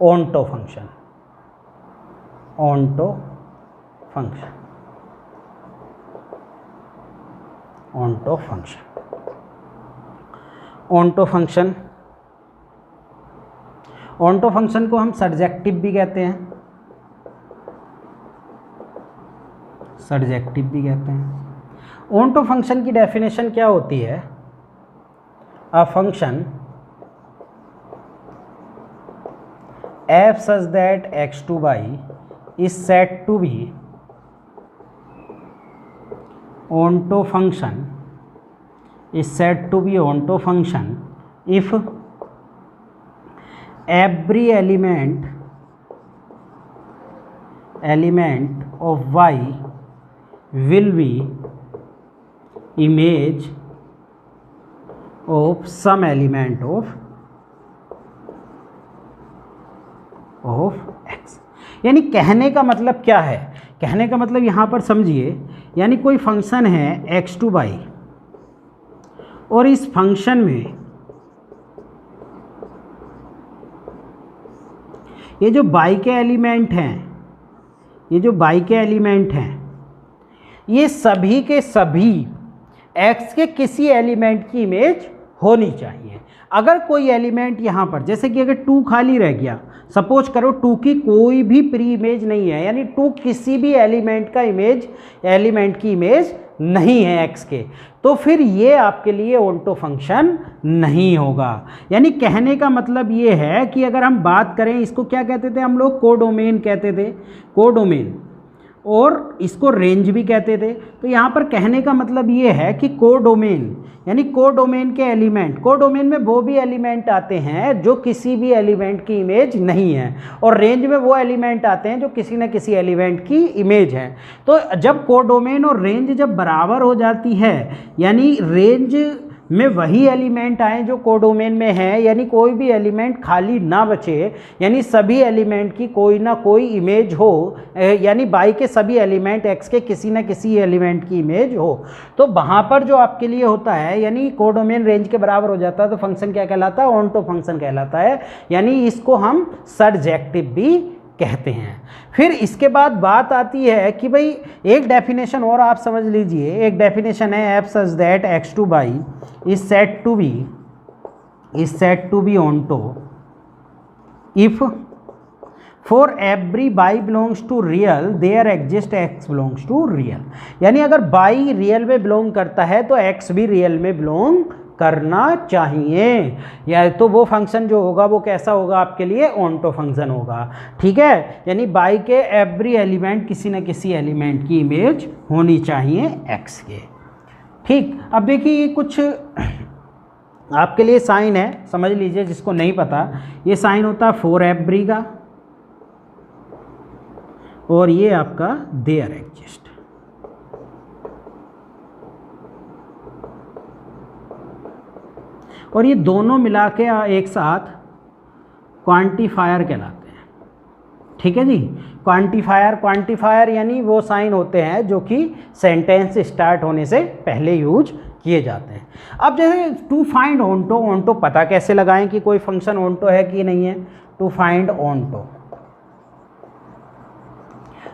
Onto function, onto function, onto function, onto function, onto function को हम surjective भी कहते हैं, सर्जेक्टिव भी कहते हैं। ओंटो फंक्शन की डेफिनेशन क्या होती है? A function f such that x2 y is said to be onto function, is said to be onto function if every element of y will be image of some element of x। यानी कहने का मतलब क्या है? कहने का मतलब यहाँ पर समझिए, यानी कोई फंक्शन है x2 y और इस फंक्शन में ये जो y के एलिमेंट हैं, ये जो y के एलिमेंट हैं, ये सभी के सभी x के किसी एलिमेंट की इमेज होनी चाहिए। अगर कोई एलिमेंट यहाँ पर, जैसे कि अगर 2 खाली रह गया, सपोज करो 2 की कोई भी प्री इमेज नहीं है, यानी 2 किसी भी एलिमेंट का इमेज, एलिमेंट की इमेज नहीं है x के, तो फिर ये आपके लिए ओंटो फंक्शन नहीं होगा। यानी कहने का मतलब ये है कि अगर हम बात करें, इसको क्या कहते थे हम लोग? कोडोमेन कहते थे, कोडोमेन, और इसको रेंज भी कहते थे। तो यहाँ पर कहने का मतलब ये है कि कोडोमेन, यानी कोडोमेन के एलिमेंट, कोडोमेन में वो भी एलिमेंट आते हैं जो किसी भी एलिमेंट की इमेज नहीं है, और रेंज में वो एलिमेंट आते हैं जो किसी न किसी एलिमेंट की इमेज है। तो जब कोडोमेन और रेंज जब बराबर हो जाती है, यानी रेंज में वही एलिमेंट आए जो कोडोमेन में है, यानी कोई भी एलिमेंट खाली ना बचे, यानी सभी एलिमेंट की कोई ना कोई इमेज हो, यानी बाई के सभी एलिमेंट एक्स के किसी न किसी एलिमेंट की इमेज हो, तो वहाँ पर जो आपके लिए होता है, यानी कोडोमेन रेंज के बराबर हो जाता है, तो फंक्शन क्या कहलाता है? ओंटो फंक्शन कहलाता है। यानी इसको हम सर्जेक्टिव भी कहते हैं। फिर इसके बाद बात आती है कि भाई एक डेफिनेशन और आप समझ लीजिए, एक डेफिनेशन है f such that x2 y is said to be onto if for every y belongs to real there exists x belongs to real। यानी अगर y रियल में बिलोंग करता है तो x भी रियल में बिलोंग करना चाहिए, या तो वो फंक्शन जो होगा वो कैसा होगा आपके लिए? ओंटो फंक्शन होगा। ठीक है, यानी बाई के एवरी एलिमेंट किसी न किसी एलिमेंट की इमेज होनी चाहिए एक्स के। ठीक, अब देखिए ये कुछ आपके लिए साइन है, समझ लीजिए जिसको नहीं पता, ये साइन होता है फॉर एवरी का, और ये आपका देयर एग्जिस्ट। और ये दोनों मिला के एक साथ क्वांटिफायर कहलाते हैं। ठीक है जी, क्वांटिफायर, क्वांटिफायर यानी वो साइन होते हैं जो कि सेंटेंस स्टार्ट होने से पहले यूज किए जाते हैं। अब जैसे टू फाइंड ओंटो, ओंटो पता कैसे लगाएं कि कोई फंक्शन ओंटो है कि नहीं है? टू फाइंड ओंटो,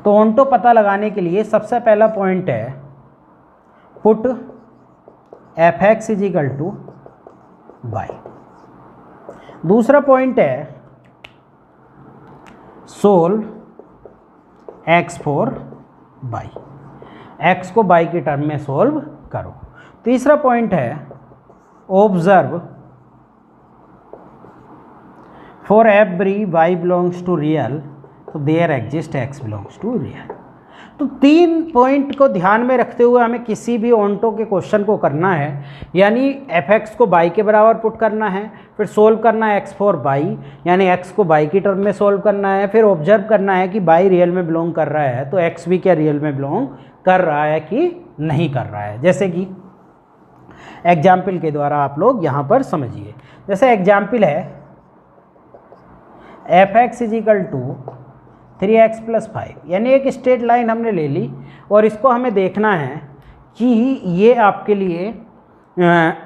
तो ओंटो पता लगाने के लिए सबसे पहला पॉइंट है पुट f(x) = y। दूसरा पॉइंट है solve x for y, x को y के टर्म में सोल्व करो। तीसरा पॉइंट है observe for every y belongs to real तो there exist x belongs to real. तो 3 पॉइंट को ध्यान में रखते हुए हमें किसी भी ओंटो के क्वेश्चन को करना है, यानी f(x) को y के बराबर पुट करना है, फिर सोल्व करना है x फॉर y, यानी x को y की टर्म में सोल्व करना है, फिर ऑब्जर्व करना है कि y रियल में बिलोंग कर रहा है तो x भी क्या रियल में बिलोंग कर रहा है कि नहीं कर रहा है। जैसे कि एग्जाम्पल के द्वारा आप लोग यहाँ पर समझिए। जैसे एग्जाम्पल है f(x) = 3x + 5, यानी एक स्ट्रेट लाइन हमने ले ली और इसको हमें देखना है कि ये आपके लिए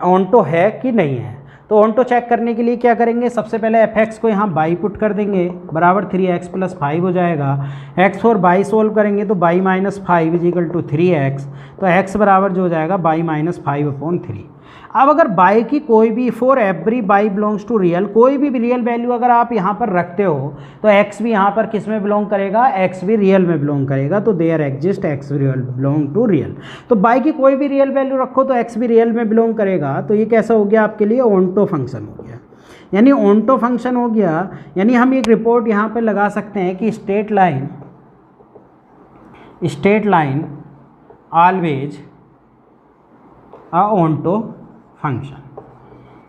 ओंटो है कि नहीं है। तो ऑन्टो चेक करने के लिए क्या करेंगे, सबसे पहले एफ एक्स को यहाँ बाई पुट कर देंगे, बराबर 3x + 5 हो जाएगा। x और बाई सोल्व करेंगे तो बाई - 5 = 3x, तो x बराबर जो हो जाएगा बाई - 5/3। अब अगर बाई की कोई भी, for every y belongs to real, कोई भी रियल वैल्यू अगर आप यहाँ पर रखते हो तो x भी यहाँ पर किस में बिलोंग करेगा, x भी रियल में बिलोंग करेगा, तो there exist x real belong to real. तो बाई की कोई भी रियल वैल्यू रखो तो x भी रियल में बिलोंग करेगा। तो ये कैसा हो गया आपके लिए, ऑन्टो फंक्शन हो गया। यानी ऑन्टो फंक्शन हो गया, यानी हम एक रिपोर्ट यहाँ पर लगा सकते हैं कि straight line always a onto function,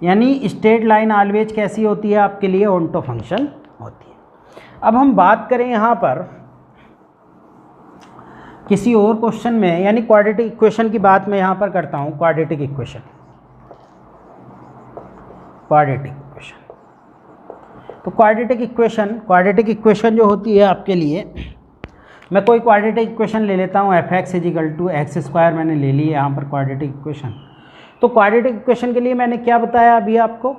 यानी स्ट्रेट लाइन ऑलवेज कैसी होती है आपके लिए, ऑन्टो फंक्शन होती है। अब हम बात करें यहाँ पर किसी और क्वेश्चन में, यानी क्वाड्रेटिक इक्वेशन की बात मैं यहाँ पर करता हूँ। क्वाड्रेटिक इक्वेशन तो क्वाड्रेटिक इक्वेशन जो होती है आपके लिए, मैं कोई क्वाड्रेटिक इक्वेशन ले लेता हूँ, f(x) = x² मैंने ले ली है यहाँ पर क्वाड्रेटिक इक्वेशन। तो क्वाड्रेटिक इक्वेशन के लिए मैंने क्या बताया अभी आपको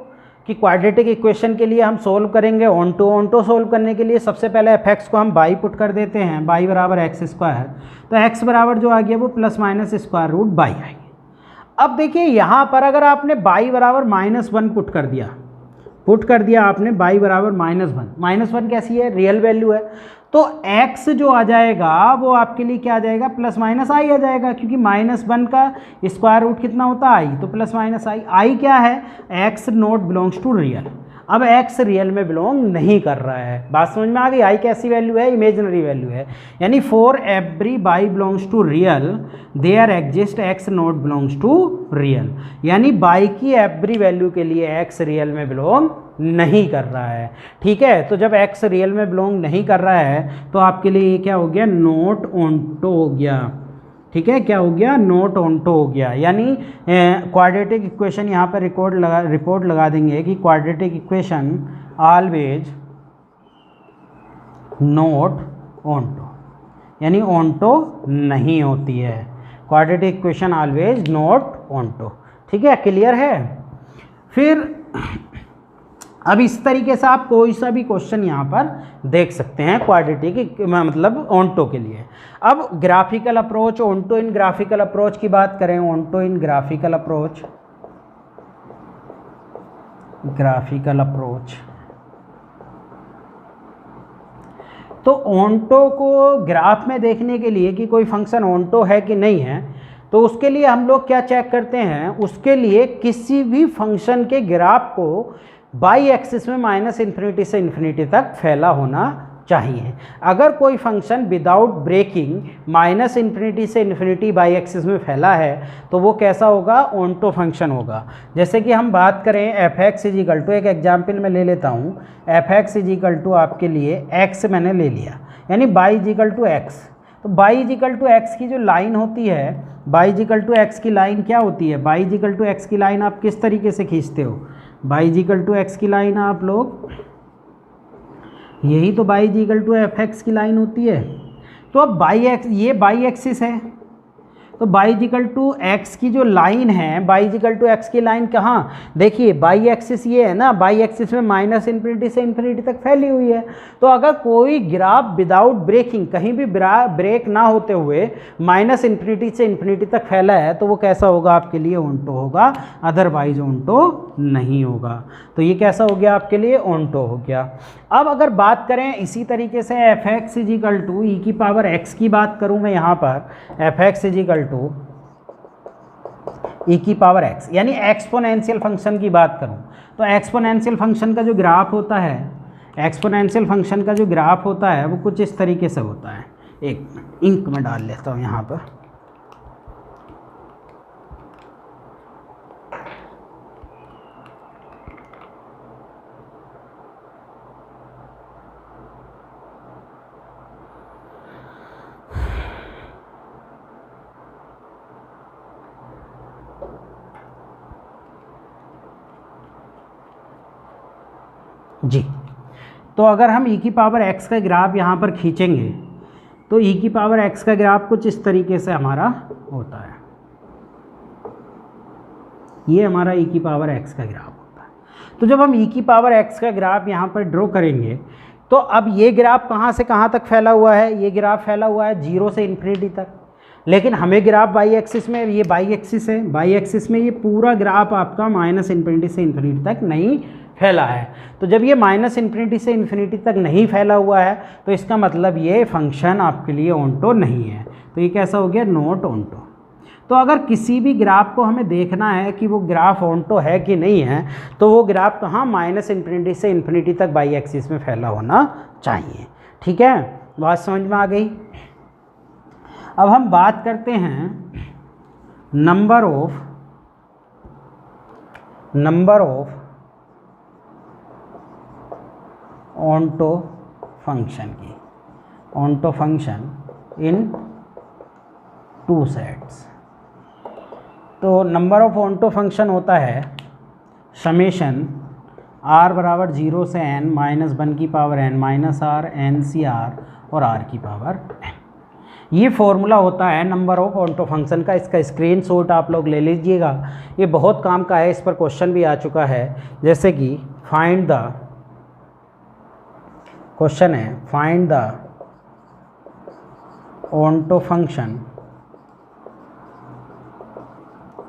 कि क्वाड्रेटिक इक्वेशन के लिए हम सोल्व करेंगे ऑन्टो सोल्व करने के लिए सबसे पहले f(x) को हम बाई पुट कर देते हैं, बाई बराबर x², तो x बराबर जो आ गया वो ±√2 आएगी। अब देखिए यहाँ पर अगर आपने बाई बराबर -1 पुट कर दिया आपने, बाई बराबर -1 कैसी है, रियल वैल्यू है, तो x जो आ जाएगा वो आपके लिए क्या आ जाएगा, ± i आ जाएगा, क्योंकि -1 का स्क्वायर रूट कितना होता है i, तो ± i क्या है, x not belongs to real. अब x रियल में बिलोंग नहीं कर रहा है, बात समझ में आ गई। i कैसी वैल्यू है, इमेजिनरी वैल्यू है, यानी for every y belongs to real there exist x not belongs to real, यानी बाई की एवरी वैल्यू के लिए x रियल में बिलोंग नहीं कर रहा है। ठीक है, तो जब x रियल में बिलोंग नहीं कर रहा है तो आपके लिए ये क्या हो गया, नॉट ऑन्टो हो गया। ठीक है, क्या हो गया, नॉट ऑन्टो हो गया। यानी क्वाड्रेटिक इक्वेशन यहाँ पर रिपोर्ट लगा देंगे कि quadratic equation always not onto, यानी ऑन्टो नहीं होती है। Quadratic equation always not onto. ठीक है, क्लियर है। फिर अब इस तरीके से आप कोई सा भी क्वेश्चन यहाँ पर देख सकते हैं क्वाड्रेटिक मतलब ऑन्टो के लिए। अब ग्राफिकल अप्रोच, ऑन्टो इन ग्राफिकल अप्रोच की बात करें, ऑन्टो इन ग्राफिकल अप्रोच, तो ऑन्टो को ग्राफ में देखने के लिए कि कोई फंक्शन ऑन्टो है कि नहीं है, तो उसके लिए हम लोग क्या चेक करते हैं, उसके लिए किसी भी फंक्शन के ग्राफ को बाई एक्सिस में -∞ से ∞ तक फैला होना चाहिए। अगर कोई फंक्शन विदाउट ब्रेकिंग -∞ से ∞ बाई एक्सिस में फैला है तो वो कैसा होगा, ऑन्टो फंक्शन होगा। जैसे कि हम बात करें f(x) एक एग्जाम्पल मैं ले लेता हूँ, f(x) आपके लिए x मैंने ले लिया, यानी y x। तो y x की जो लाइन होती है, y x की लाइन क्या होती है, y x की लाइन आप किस तरीके से खींचते हो, y x की लाइन आप लोग, यही तो y f(x) की लाइन होती है। तो अब ये y एक्सिस है, तो y x की जो लाइन है, y x की लाइन कहाँ, देखिए y एक्सिस ये है ना, y एक्सिस में -∞ से ∞ तक फैली हुई है। तो अगर कोई ग्राफ विदाउट ब्रेकिंग, कहीं भी ब्रेक ना होते हुए -∞ से ∞ तक फैला है तो वो कैसा होगा आपके लिए, ऑन्टो होगा, अदरवाइज ऑन्टो नहीं होगा। तो ये कैसा हो गया आपके लिए, ऑन्टो हो गया। अब अगर बात करें इसी तरीके से f(x) e⁻x की बात करूं मैं यहाँ पर, f(x) e⁻x यानी एक्सपोनेंशियल फंक्शन की बात करूं, तो एक्सपोनेंशियल फंक्शन का जो ग्राफ होता है, वो कुछ इस तरीके से होता है। एक मिनट इंक में डाल लेता हूँ यहाँ पर। जी, तो अगर हम e⁻x का ग्राफ यहाँ पर खींचेंगे तो e⁻x का ग्राफ कुछ इस तरीके से हमारा होता है। ये हमारा e⁻x का ग्राफ होता है। तो जब हम e की पावर x का ग्राफ यहाँ पर ड्रॉ करेंगे तो अब ये ग्राफ कहाँ से कहाँ तक फैला हुआ है, ये ग्राफ फैला हुआ है 0 से इन्फिनिटी तक, लेकिन हमें ग्राफ बाई एक्सिस में, ये बाई एक्सिस है, बाई एक्सिस में ये पूरा ग्राफ आपका माइनस इन्फिनिटी से इन्फिनिटी तक नहीं फैला है। तो जब ये माइनस इन्फिनिटी से इन्फिनिटी तक नहीं फैला हुआ है तो इसका मतलब ये फंक्शन आपके लिए ऑनटो नहीं है। तो ये कैसा हो गया, नॉट ऑनटो। तो अगर किसी भी ग्राफ को हमें देखना है कि वो ग्राफ ऑनटो है कि नहीं है तो वो ग्राफ कहाँ, माइनस इन्फिनिटी से इन्फिनिटी तक बाई एक्सिस में फैला होना चाहिए। ठीक है, बात समझ में आ गई। अब हम बात करते हैं नंबर ऑफ ऑनटो फंक्शन की, onto function in two sets. तो नंबर ऑफ ऑनटो फंक्शन होता है समेशन r बराबर 0 से n माइनस 1 की power n minus r n सी r और r की पावर n। ये फॉर्मूला होता है नंबर ऑफ ऑनटो फंक्शन का। इसका स्क्रीनशॉट आप लोग ले लीजिएगा, ये बहुत काम का है, इस पर क्वेश्चन भी आ चुका है। जैसे कि फाइंड द, क्वेश्चन है find the onto function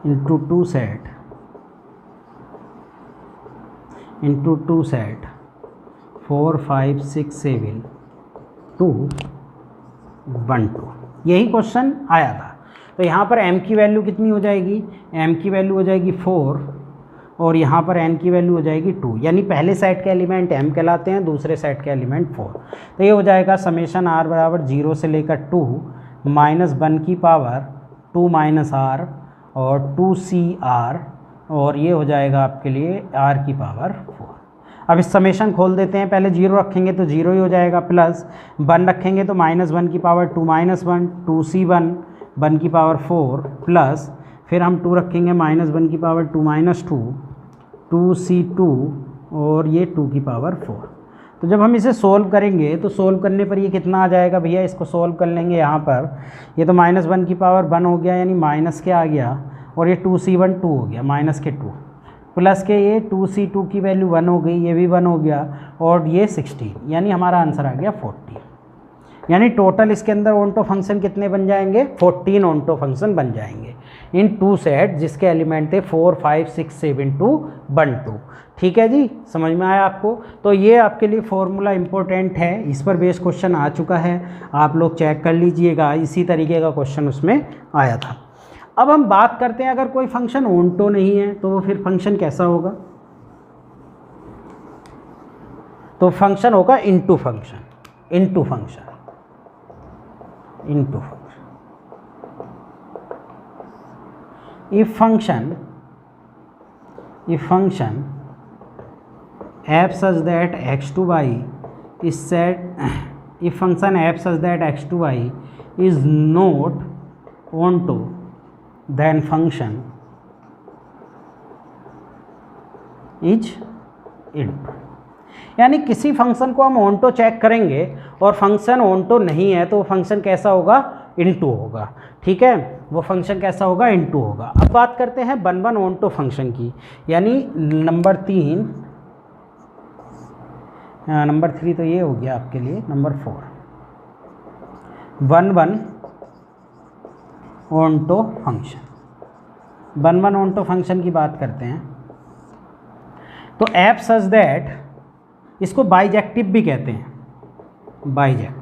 into two set 4 5 6 7 2 1 2, यही क्वेश्चन आया था। तो यहाँ पर m की वैल्यू कितनी हो जाएगी, m की वैल्यू हो जाएगी 4 और यहाँ पर n की वैल्यू हो जाएगी 2, यानी पहले सेट के एलिमेंट m कहलाते हैं, दूसरे सेट के एलिमेंट 4। तो ये हो जाएगा समेशन r बराबर 0 से लेकर 2 माइनस 1 की पावर 2 माइनस r और 2cr, और ये हो जाएगा आपके लिए r की पावर 4। अब इस समेशन खोल देते हैं, पहले 0 रखेंगे तो 0 ही हो जाएगा, प्लस 1 रखेंगे तो माइनस 1 की पावर 2 माइनस 1 2c1 1 की पावर 4, प्लस फिर हम 2 रखेंगे माइनस 1 की पावर 2 माइनस 2 2c2 और ये 2 की पावर 4। तो जब हम इसे सोल्व करेंगे तो सोल्व करने पर ये कितना आ जाएगा भैया, इसको सोल्व कर लेंगे यहाँ पर, ये तो माइनस 1 की पावर 1 हो गया, यानी माइनस के आ गया, और ये 2c1 2 हो गया, माइनस के 2, प्लस के ये 2c2 की वैल्यू 1 हो गई, ये भी 1 हो गया, और ये 16, यानी हमारा आंसर आ गया 40। यानी टोटल इसके अंदर ऑनटो फंक्शन कितने बन जाएंगे, 14 ऑनटो फंक्शन बन जाएंगे इन टू सेट जिसके एलिमेंट थे 4 5 6 7 2 1 2। ठीक है जी, समझ में आया आपको। तो ये आपके लिए फॉर्मूला इंपॉर्टेंट है, इस पर बेस क्वेश्चन आ चुका है, आप लोग चेक कर लीजिएगा, इसी तरीके का क्वेश्चन उसमें आया था। अब हम बात करते हैं अगर कोई फंक्शन ऑनटो नहीं है तो वो फिर फंक्शन कैसा होगा, तो फंक्शन होगा into function, into function, into function. if function f such that x to y is set, if function f such that x to y is not onto, then function is into। यानी किसी function को हम onto check करेंगे और function onto नहीं है तो वो फंक्शन कैसा होगा, इनटू होगा। ठीक है, वो फंक्शन कैसा होगा, इनटू होगा। अब बात करते हैं 1 ऑनटो फंक्शन की, यानी नंबर 3, नंबर 3 तो ये हो गया आपके लिए, number 4 1 onto function. 1 onto function की बात करते हैं तो एफ सच दैट, इसको बाइजेक्टिव भी कहते हैं, बाइजेक्टिव।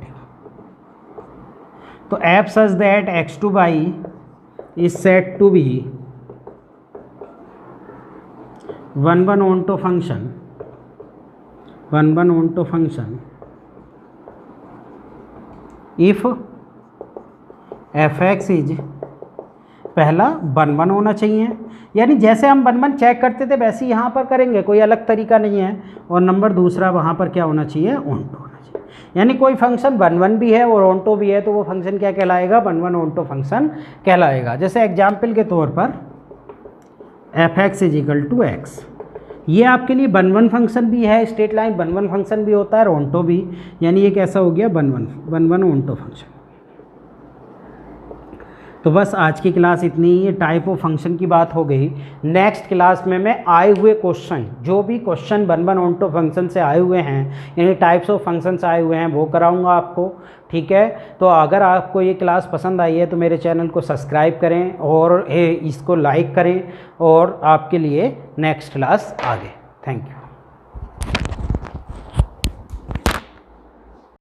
तो F such that X to Y is set to be 1 onto function, 1 onto function if F x is, पहला 1 होना चाहिए, यानी जैसे हम 1 चेक करते थे वैसे ही यहाँ पर करेंगे, कोई अलग तरीका नहीं है। और नंबर दूसरा वहाँ पर क्या होना चाहिए, ऑनटो होना चाहिए। यानी कोई फंक्शन 1 भी है और ऑनटो भी है तो वो फंक्शन क्या कहलाएगा, 1 ऑनटो फंक्शन कहलाएगा। जैसे एग्जाम्पल के तौर पर f x is equal to x, ये आपके लिए 1 फंक्शन भी है, स्ट्रेट लाइन 1 फंक्शन भी होता है और ऑनटो भी, यानी ये कैसा हो गया 1 ऑनटो फंक्शन। तो बस आज की क्लास इतनी ही, टाइप ऑफ फंक्शन की बात हो गई। नेक्स्ट क्लास में मैं आए हुए क्वेश्चन, जो भी क्वेश्चन 1-1 ऑन्टो फंक्शन से आए हुए हैं, यानी टाइप्स ऑफ फंक्शन से आए हुए हैं, वो कराऊंगा आपको। ठीक है, तो अगर आपको ये क्लास पसंद आई है तो मेरे चैनल को सब्सक्राइब करें और इसको लाइक करें, और आपके लिए नेक्स्ट क्लास आगे। Thank you.